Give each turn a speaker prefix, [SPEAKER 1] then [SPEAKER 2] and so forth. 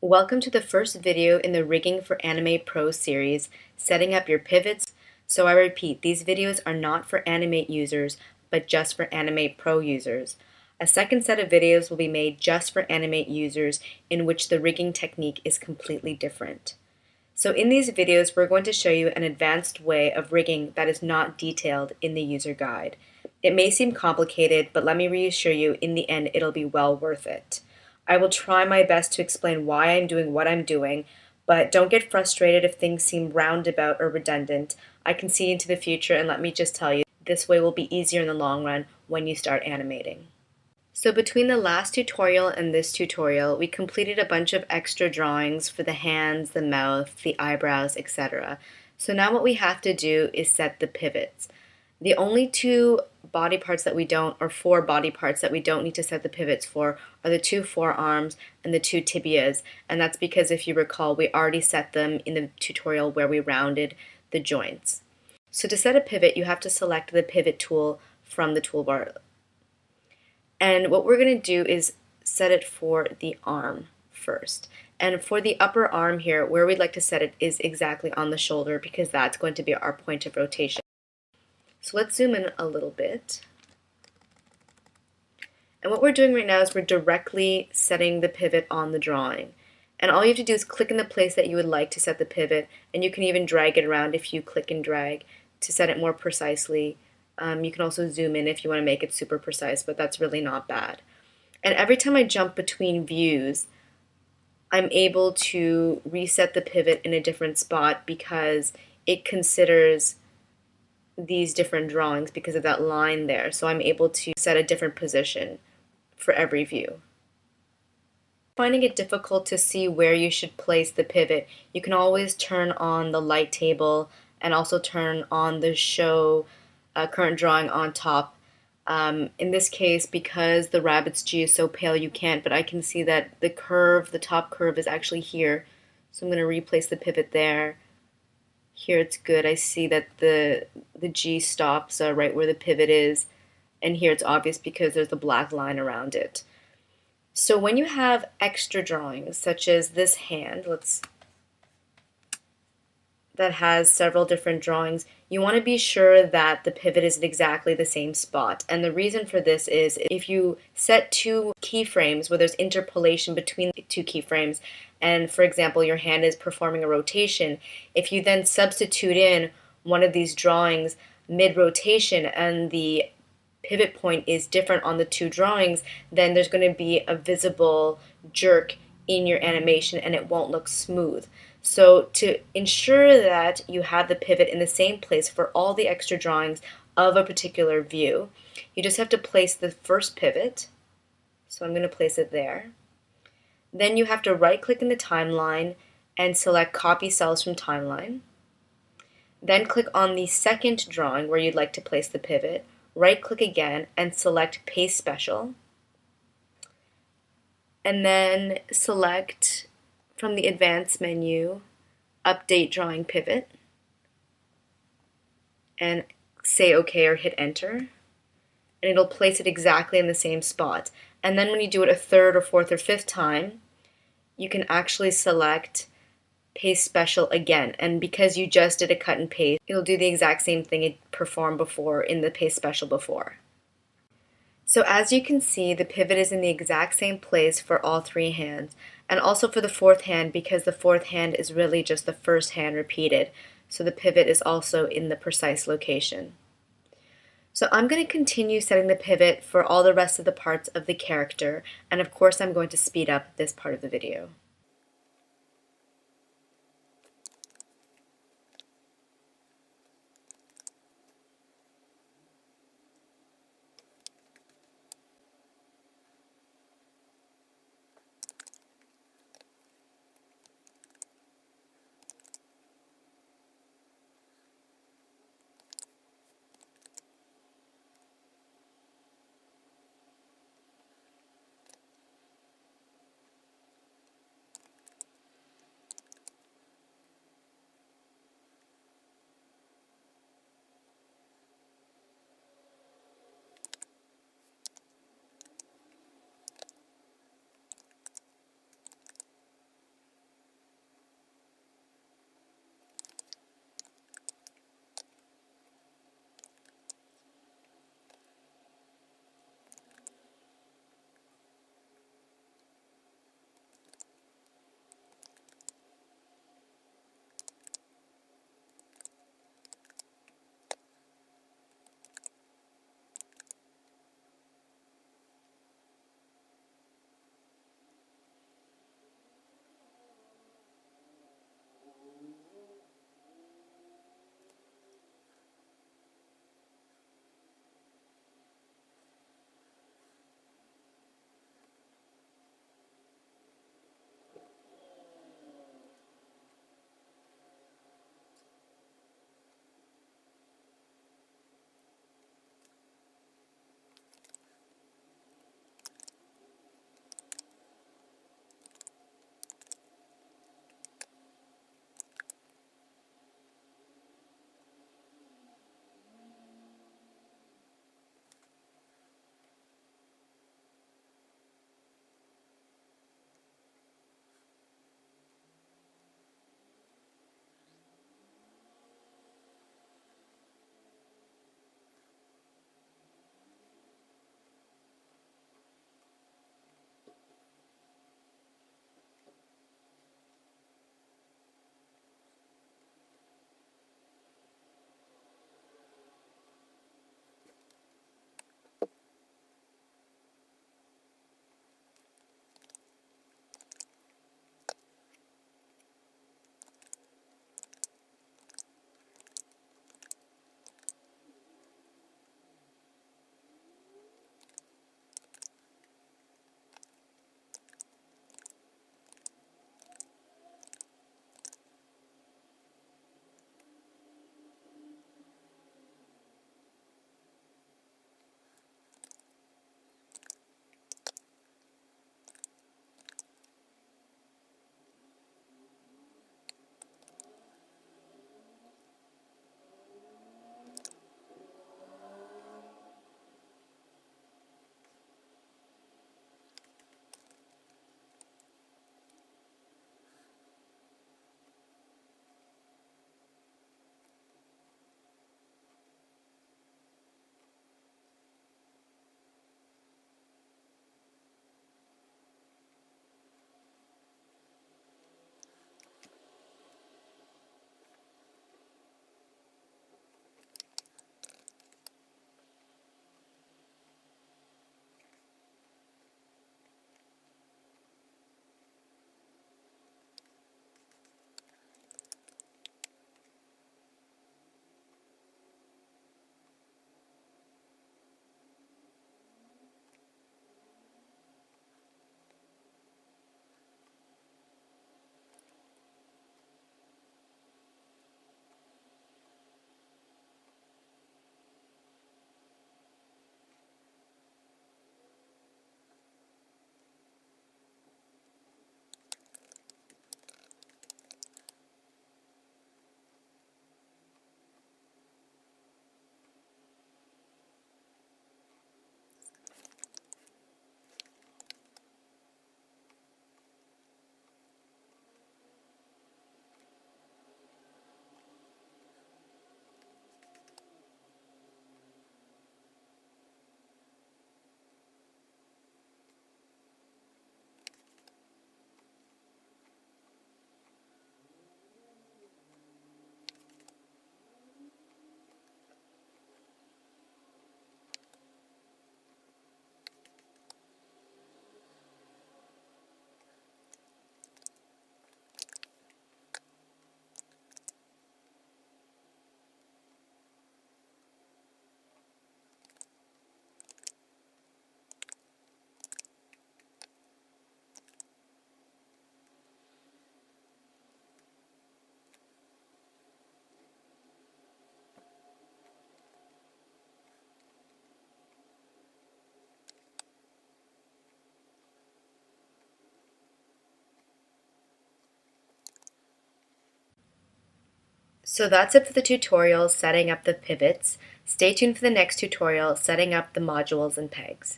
[SPEAKER 1] Welcome to the first video in the Rigging for Animate Pro series, setting up your pivots. So I repeat, these videos are not for Animate users, but just for Animate Pro users. A second set of videos will be made just for Animate users in which the rigging technique is completely different. So in these videos, we're going to show you an advanced way of rigging that is not detailed in the user guide. It may seem complicated, but let me reassure you, in the end, it'll be well worth it. I will try my best to explain why I'm doing what I'm doing, but don't get frustrated if things seem roundabout or redundant. I can see into the future, and let me just tell you, this way will be easier in the long run when you start animating. So between the last tutorial and this tutorial, we completed a bunch of extra drawings for the hands, the mouth, the eyebrows, etc. So now what we have to do is set the pivots. The only two body parts that we don't, or four body parts that we don't need to set the pivots for, are the two forearms and the two tibias, and that's because if you recall, we already set them in the tutorial where we rounded the joints. So to set a pivot, you have to select the pivot tool from the toolbar. And what we're going to do is set it for the arm first. And for the upper arm here, where we'd like to set it is exactly on the shoulder because that's going to be our point of rotation. So let's zoom in a little bit. And what we're doing right now is we're directly setting the pivot on the drawing. And all you have to do is click in the place that you would like to set the pivot, and you can even drag it around if you click and drag to set it more precisely. You can also zoom in if you want to make it super precise, but that's really not bad. And every time I jump between views, I'm able to reset the pivot in a different spot because it considers these different drawings because of that line there. So I'm able to set a different position for every view. Finding it difficult to see where you should place the pivot, you can always turn on the light table and also turn on the show current drawing on top. In this case, because the rabbit's G is so pale, you can't, but I can see that the curve, the top curve is actually here. So I'm going to replace the pivot there. Here it's good. I see that the G stops right where the pivot is, and here it's obvious because there's a black line around it. So when you have extra drawings, such as this hand, that has several different drawings, you want to be sure that the pivot is in exactly the same spot. And the reason for this is if you set two keyframes where there's interpolation between the two keyframes, and for example your hand is performing a rotation, if you then substitute in one of these drawings mid-rotation and the pivot point is different on the two drawings, then there's going to be a visible jerk in your animation and it won't look smooth. So to ensure that you have the pivot in the same place for all the extra drawings of a particular view, you just have to place the first pivot. So I'm going to place it there. Then you have to right-click in the timeline and select Copy Cells from Timeline. Then click on the second drawing where you'd like to place the pivot. Right-click again and select Paste Special. And then select from the Advanced menu, Update Drawing Pivot. And say OK or hit Enter. And it'll place it exactly in the same spot. And then when you do it a third or fourth or fifth time, you can actually select Paste Special again, and because you just did a cut and paste, it'll do the exact same thing it performed before in the Paste Special before. So as you can see, the pivot is in the exact same place for all three hands, and also for the fourth hand because the fourth hand is really just the first hand repeated, so the pivot is also in the precise location. So I'm going to continue setting the pivot for all the rest of the parts of the character, and of course I'm going to speed up this part of the video. So that's it for the tutorial setting up the pivots. Stay tuned for the next tutorial setting up the modules and pegs.